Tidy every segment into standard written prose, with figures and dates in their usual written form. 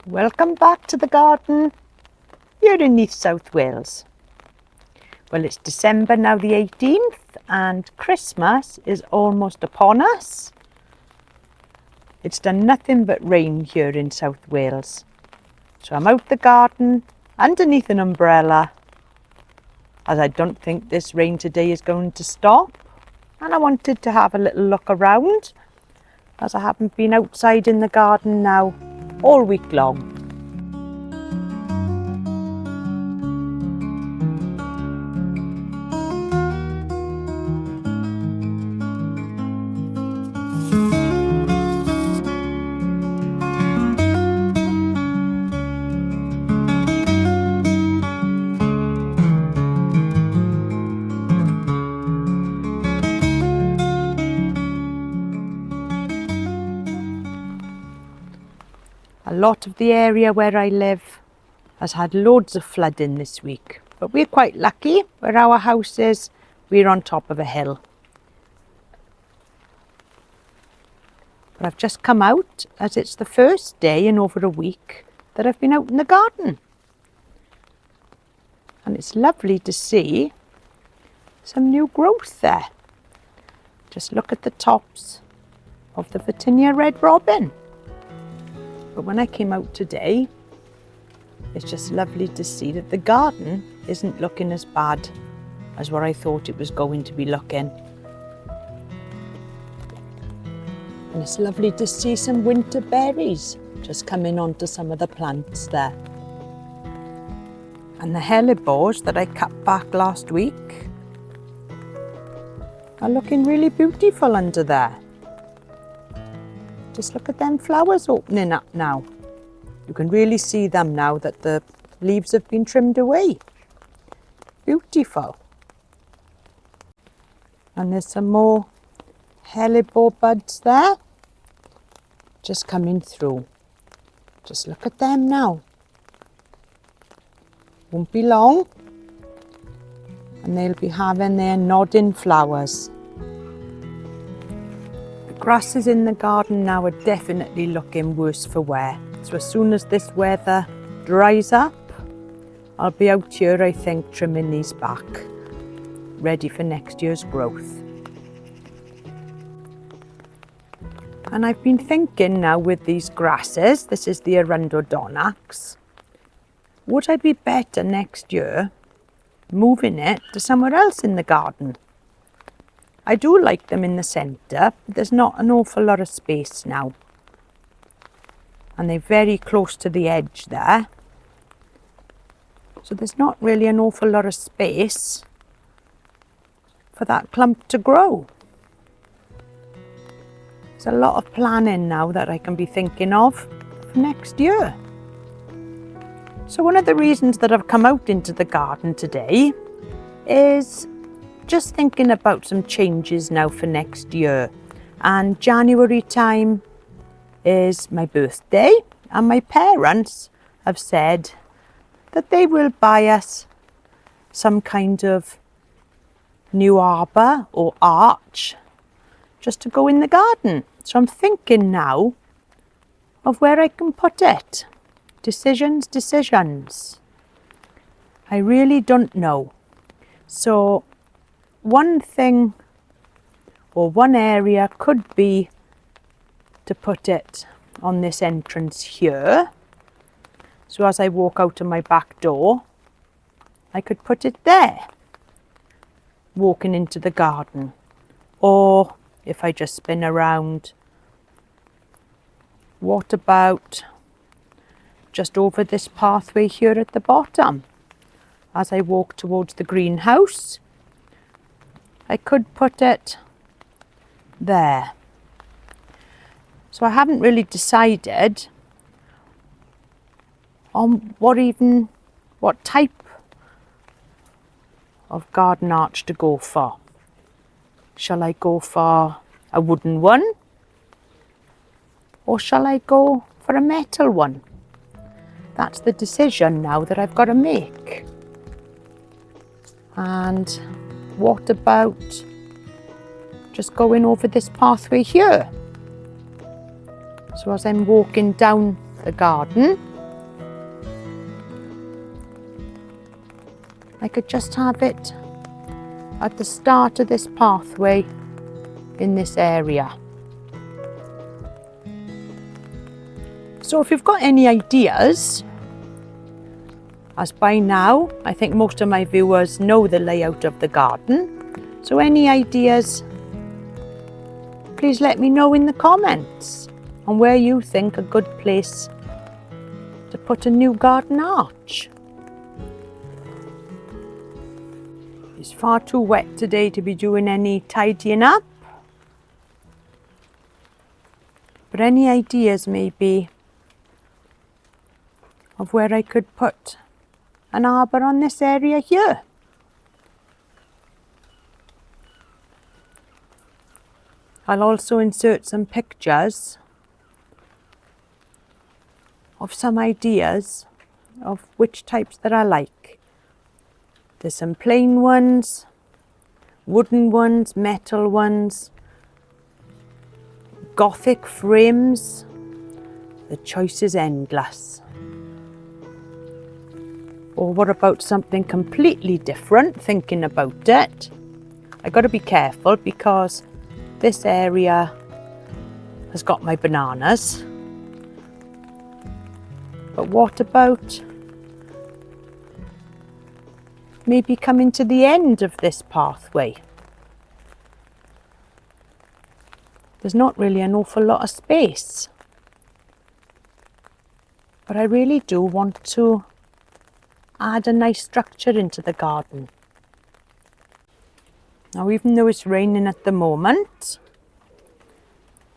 Welcome back to the garden here in Neath, South Wales. Well, it's December now the 18th and Christmas is almost upon us. It's done nothing but rain here in South Wales. So I'm out the garden underneath an umbrella as I don't think this rain today is going to stop. And I wanted to have a little look around as I haven't been outside in the garden now all week long. A lot of the area where I live has had loads of flooding this week, but we're quite lucky where our house is. We're on top of a hill. But I've just come out as it's the first day in over a week that I've been out in the garden. And it's lovely to see some new growth there. Just look at the tops of the Virginia red robin. But when I came out today, it's just lovely to see that the garden isn't looking as bad as what I thought it was going to be looking. And it's lovely to see some winter berries just coming onto some of the plants there. And the hellebores that I cut back last week are looking really beautiful under there. Just look at them flowers opening up now. You can really see them now that the leaves have been trimmed away. Beautiful. And there's some more hellebore buds there. Just coming through. Just look at them now. Won't be long. And they'll be having their nodding flowers. Grasses in the garden now are definitely looking worse for wear. So as soon as this weather dries up, I'll be out here, I think, trimming these back, ready for next year's growth. And I've been thinking now with these grasses, this is the Arundodonus, would I be better next year moving it to somewhere else in the garden? I do like them in the centre, but there's not an awful lot of space now. And they're very close to the edge there. So there's not really an awful lot of space for that clump to grow. There's a lot of planning now that I can be thinking of for next year. So one of the reasons that I've come out into the garden today is just thinking about some changes now for next year. And January time is my birthday, and my parents have said that they will buy us some kind of new arbour or arch just to go in the garden. So I'm thinking now of where I can put it. Decisions. I really don't know. So one thing or one area could be to put it on this entrance here. So as I walk out of my back door, I could put it there, walking into the garden. Or if I just spin around, what about just over this pathway here at the bottom? As I walk towards the greenhouse, I could put it there. So I haven't really decided on what type of garden arch to go for. Shall I go for a wooden one? Or shall I go for a metal one? That's the decision now that I've got to make. And what about just going over this pathway here? So as I'm walking down the garden, I could just have it at the start of this pathway in this area. So if you've got any ideas, as by now I think most of my viewers know the layout of the garden, so any ideas, please let me know in the comments on where you think a good place to put a new garden arch. It's far too wet today to be doing any tidying up, but any ideas maybe of where I could put an arbour on this area here. I'll also insert some pictures of some ideas of which types that I like. There's some plain ones, wooden ones, metal ones, Gothic frames. The choice is endless. Or what about something completely different, thinking about it? I got to be careful because this area has got my bananas. But what about maybe coming to the end of this pathway? There's not really an awful lot of space, but I really do want to add a nice structure into the garden. Now, even though it's raining at the moment,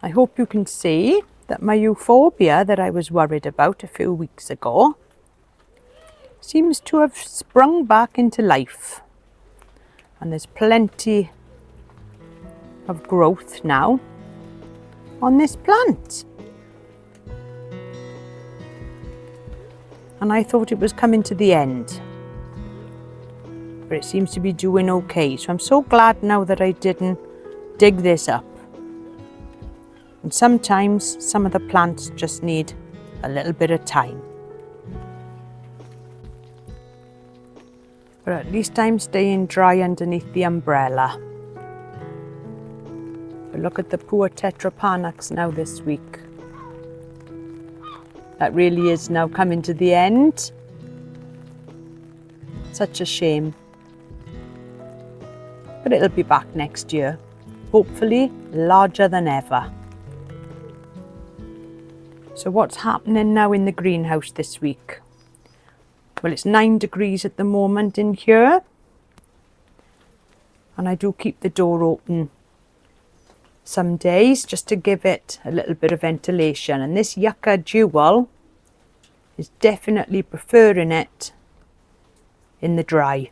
I hope you can see that my euphorbia that I was worried about a few weeks ago seems to have sprung back into life, and there's plenty of growth now on this plant. And I thought it was coming to the end, but it seems to be doing okay. So I'm so glad now that I didn't dig this up. And sometimes some of the plants just need a little bit of time. But at least I'm staying dry underneath the umbrella. But look at the poor tetrapanax now this week. That really is now coming to the end. Such a shame. But it'll be back next year. Hopefully larger than ever. So what's happening now in the greenhouse this week? Well, it's 9 degrees at the moment in here. And I do keep the door open some days just to give it a little bit of ventilation. And this yucca dual is definitely preferring it in the dry.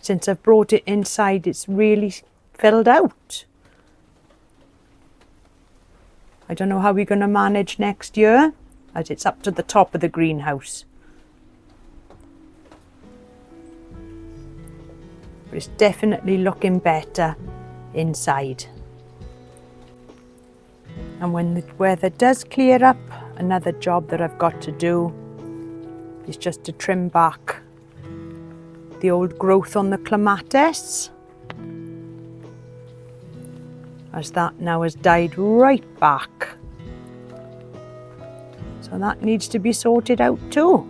Since I've brought it inside, it's really filled out. I don't know how we're going to manage next year, as it's up to the top of the greenhouse. But it's definitely looking better inside. And when the weather does clear up, another job that I've got to do is just to trim back the old growth on the clematis, as that now has died right back. So that needs to be sorted out too.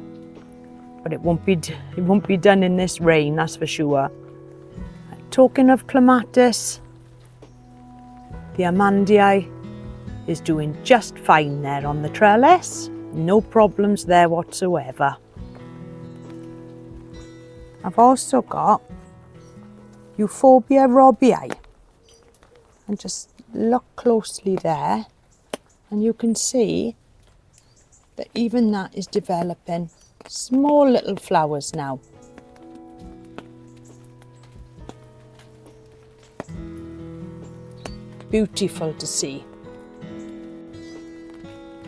But it won't be done in this rain, that's for sure. Talking of clematis, the amandii is doing just fine there on the trellis. No problems there whatsoever. I've also got Euphorbia robii. And just look closely there and you can see that even that is developing small little flowers now. Beautiful to see.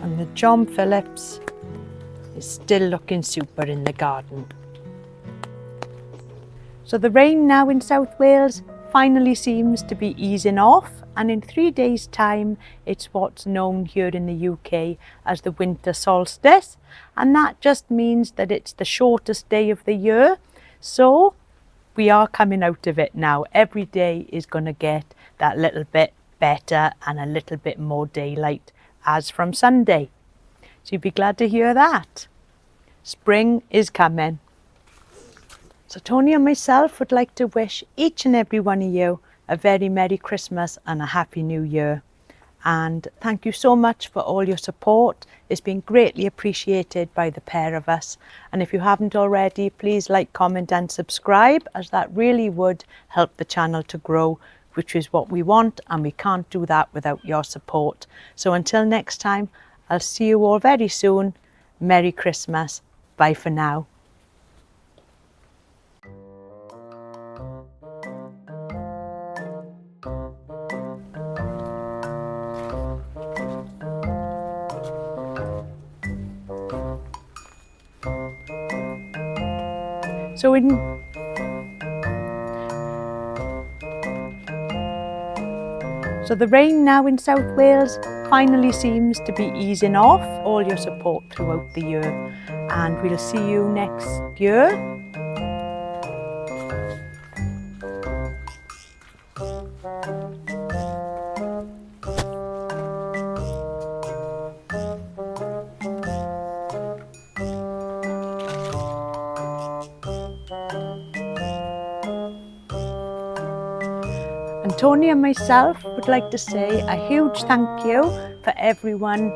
And the John Phillips is still looking super in the garden. So the rain now in South Wales finally seems to be easing off, and in 3 days' time it's what's known here in the UK as the winter solstice, and that just means that it's the shortest day of the year. So we are coming out of it now. Every day is going to get that little bit better and a little bit more daylight as from Sunday. So you'd be glad to hear that. Spring is coming. So Tony and myself would like to wish each and every one of you a very Merry Christmas and a Happy New Year. And thank you so much for all your support. It's been greatly appreciated by the pair of us. And if you haven't already, please like, comment and subscribe, as that really would help the channel to grow, which is what we want, and we can't do that without your support. So until next time, I'll see you all very soon. Merry Christmas. Bye for now. So the rain now in South Wales finally seems to be easing off. All your support throughout the year, and we'll see you next year. And Tony and myself would like to say a huge thank you for everyone.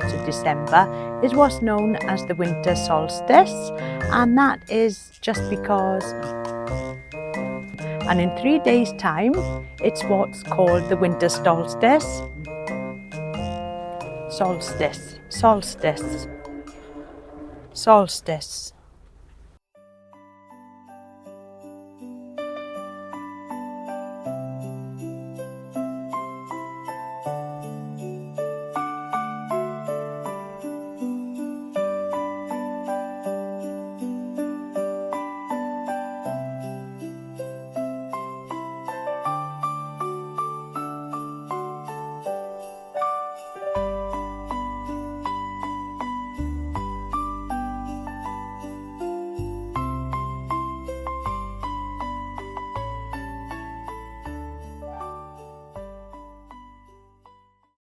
So December is what's known as the winter solstice, and that is just because, and in 3 days' time, it's what's called the winter solstice. Solstice.